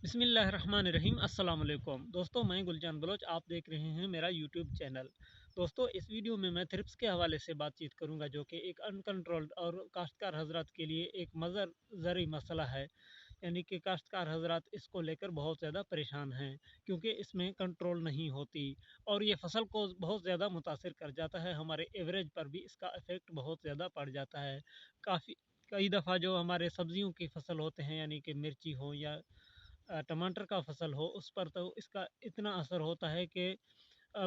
बिस्मिल्लाहिर्रहमानिर्रहीम अस्सलाम वालेकुम दोस्तों, मैं गुलजान बलोच। आप देख रहे हैं मेरा यूट्यूब चैनल। दोस्तों, इस वीडियो में मैं थ्रिप्स के हवाले से बातचीत करूंगा, जो कि एक अनकंट्रोल्ड और काश्तकार हजरात के लिए एक ज़रूरी मसला है। यानी कि काश्तकार हजरात इसको लेकर बहुत ज़्यादा परेशान हैं, क्योंकि इसमें कंट्रोल नहीं होती और ये फसल को बहुत ज़्यादा मुतासिर कर जाता है। हमारे एवरेज पर भी इसका इफ़ेक्ट बहुत ज़्यादा पड़ जाता है। काफ़ी कई दफ़ा जो हमारे सब्जियों की फसल होते हैं, यानी कि मिर्ची हो या टमाटर का फसल हो, उस पर तो इसका इतना असर होता है कि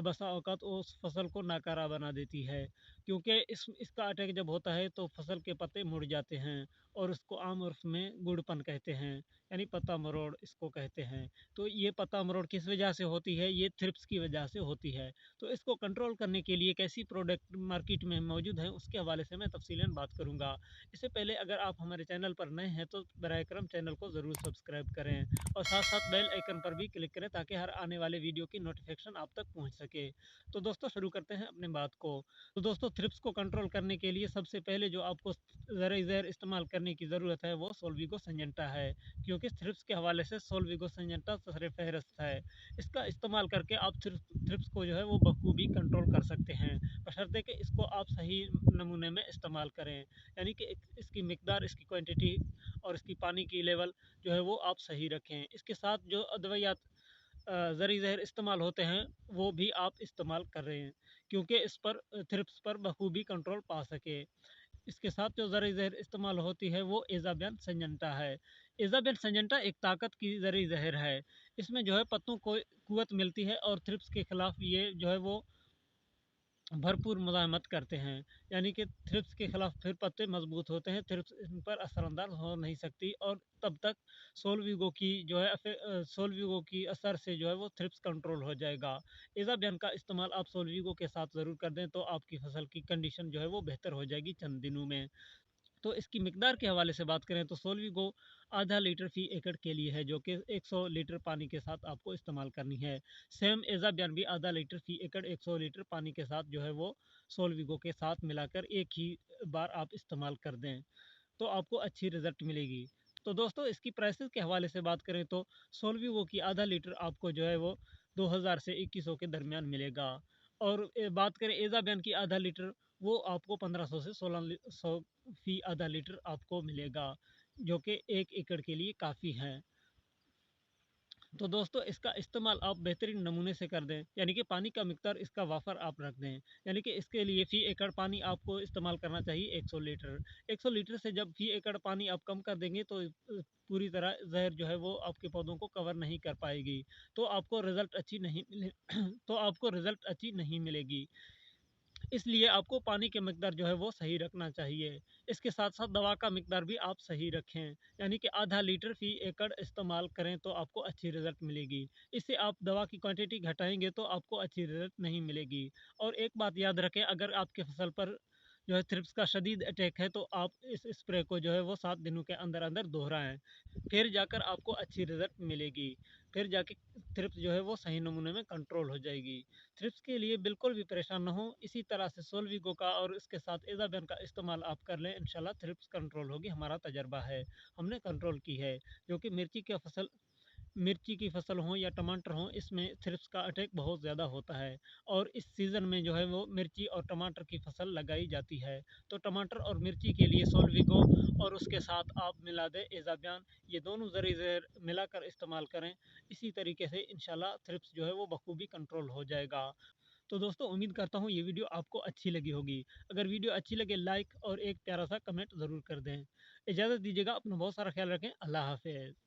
बसा औकात उस फसल को नाकारा बना देती है। क्योंकि इसका अटैक जब होता है तो फसल के पत्ते मुड़ जाते हैं और उसको आम उर्फ में गुड़पन कहते हैं, यानी पत्ता मरोड़ इसको कहते हैं। तो ये पत्ता मरोड़ किस वजह से होती है? ये थ्रिप्स की वजह से होती है। तो इसको कंट्रोल करने के लिए कैसी प्रोडक्ट मार्केट में मौजूद है, उसके हवाले से मैं तफसीलन बात करूँगा। इससे पहले अगर आप हमारे चैनल पर नए हैं तो बराए करम चैनल को ज़रूर सब्सक्राइब करें और साथ साथ बेल आइकन पर भी क्लिक करें, ताकि हर आने वाले वीडियो की नोटिफिकेशन आप तक पहुंच सके। तो दोस्तों, शुरू करते हैं अपने बात को। तो दोस्तों, थ्रिप्स को कंट्रोल करने के लिए सबसे पहले जो आपको ज़र इस्तेमाल करने की ज़रूरत है वो सोल्विगो सिंजेंटा है, क्योंकि थ्रिप्स के हवाले से सोल्विगो सिंजेंटा सर फहरस्त है। इसका इस्तेमाल करके आप थ्रिप्स को जो है वो बखूबी कंट्रोल कर सकते हैं, बशर्ते कि इसको आप सही नमूने में इस्तेमाल करें। यानी कि इसकी मिकदार, इसकी क्वांटिटी और इसकी पानी की लेवल जो है वो आप सही रखें। इसके साथ जो अद्वियात ज़री ज़हर इस्तेमाल होते हैं वो भी आप इस्तेमाल कर रहे हैं, क्योंकि इस पर थ्रिप्स पर बखूबी कंट्रोल पा सके। इसके साथ जो ज़री ज़हर इस्तेमाल होती है वो एज़ाबियन सिंजेंटा है। एज़ाबियन सिंजेंटा एक ताकत की ज़री ज़हर है। इसमें जो है पत्तों को कुव्वत मिलती है और थ्रिप्स के खिलाफ ये जो है वो भरपूर मुज़ाहमत करते हैं। यानी कि थ्रिप्स के खिलाफ फिर पत्ते मजबूत होते हैं, थ्रिप्स इन पर असरअंदाज हो नहीं सकती और तब तक सोलविगो की असर से जो है वो थ्रिप्स कंट्रोल हो जाएगा। इजाबियन का इस्तेमाल आप सोलविगो के साथ ज़रूर कर दें, तो आपकी फसल की कंडीशन जो है वो बेहतर हो जाएगी चंद दिनों में। तो इसकी मिकदार के हवाले से बात करें तो सोलविगो आधा लीटर फी एकड़ के लिए है, जो कि 100 लीटर पानी के साथ आपको इस्तेमाल करनी है। सेम एज़ाबियन भी आधा लीटर फी एकड़ 100 लीटर पानी के साथ जो है वो सोलविगो के साथ मिलाकर एक ही बार आप इस्तेमाल कर दें, तो आपको अच्छी रिज़ल्ट मिलेगी। तो दोस्तों, इसकी प्राइसेस के हवाले से बात करें तो सोलविगो की आधा लीटर आपको जो है वो 2000 से 2100 के दरमियान मिलेगा। और बात करें एज़ाबियन की आधा लीटर, वो आपको 1500 से 1600 फी आधा लीटर आपको मिलेगा, जो कि 1 एकड़ के लिए काफ़ी है। तो दोस्तों, इसका इस्तेमाल आप बेहतरीन नमूने से कर दें, यानी कि पानी का मिक़दार इसका वाफ़र आप रख दें। यानी कि इसके लिए फ़ी एकड़ पानी आपको इस्तेमाल करना चाहिए 100 लीटर। 100 लीटर से जब फ़ी एकड़ पानी आप कम कर देंगे तो पूरी तरह ज़हर जो है वो आपके पौधों को कवर नहीं कर पाएगी, तो आपको रिज़ल्ट अच्छी नहीं मिले तो आपको रिज़ल्ट अच्छी नहीं मिलेगी। इसलिए आपको पानी की मिकदार जो है वो सही रखना चाहिए। इसके साथ-साथ दवा का मिकदार भी आप सही रखें, यानी कि आधा लीटर फ़ी एकड़ इस्तेमाल करें तो आपको अच्छी रिज़ल्ट मिलेगी। इससे आप दवा की क्वांटिटी घटाएँगे तो आपको अच्छी रिज़ल्ट नहीं मिलेगी। और एक बात याद रखें, अगर आपके फसल पर जो है थ्रिप्स का शदीद अटैक है, तो आप इस स्प्रे को जो है वो 7 दिनों के अंदर-अंदर दोहराएँ। फिर जाकर आपको अच्छी रिज़ल्ट मिलेगी। फिर जाके थ्रिप्स जो है वो सही नमूने में कंट्रोल हो जाएगी। थ्रिप्स के लिए बिल्कुल भी परेशान ना हो, इसी तरह से सोलविगो का और इसके साथ एज़ाबियन का इस्तेमाल आप कर लें, इंशाल्लाह थ्रिप्स कंट्रोल होगी। हमारा तजर्बा है, हमने कंट्रोल की है। जो कि मिर्ची की फसल हो या टमाटर हो, इसमें थ्रिप्स का अटैक बहुत ज़्यादा होता है और इस सीज़न में जो है वो मिर्ची और टमाटर की फसल लगाई जाती है। तो टमाटर और मिर्ची के लिए सोलविगो और उसके साथ आप मिला दें एज़ाबियन, ये दोनों ज़री ज़हर मिलाकर इस्तेमाल करें। इसी तरीके से इंशाल्लाह थ्रिप्स जो है वो बखूबी कंट्रोल हो जाएगा। तो दोस्तों, उम्मीद करता हूँ ये वीडियो आपको अच्छी लगी होगी। अगर वीडियो अच्छी लगे, लाइक और एक प्यारा सा कमेंट ज़रूर कर दें। इजाज़त दीजिएगा, अपना बहुत सारा ख्याल रखें। अल्लाह हाफ़िज़।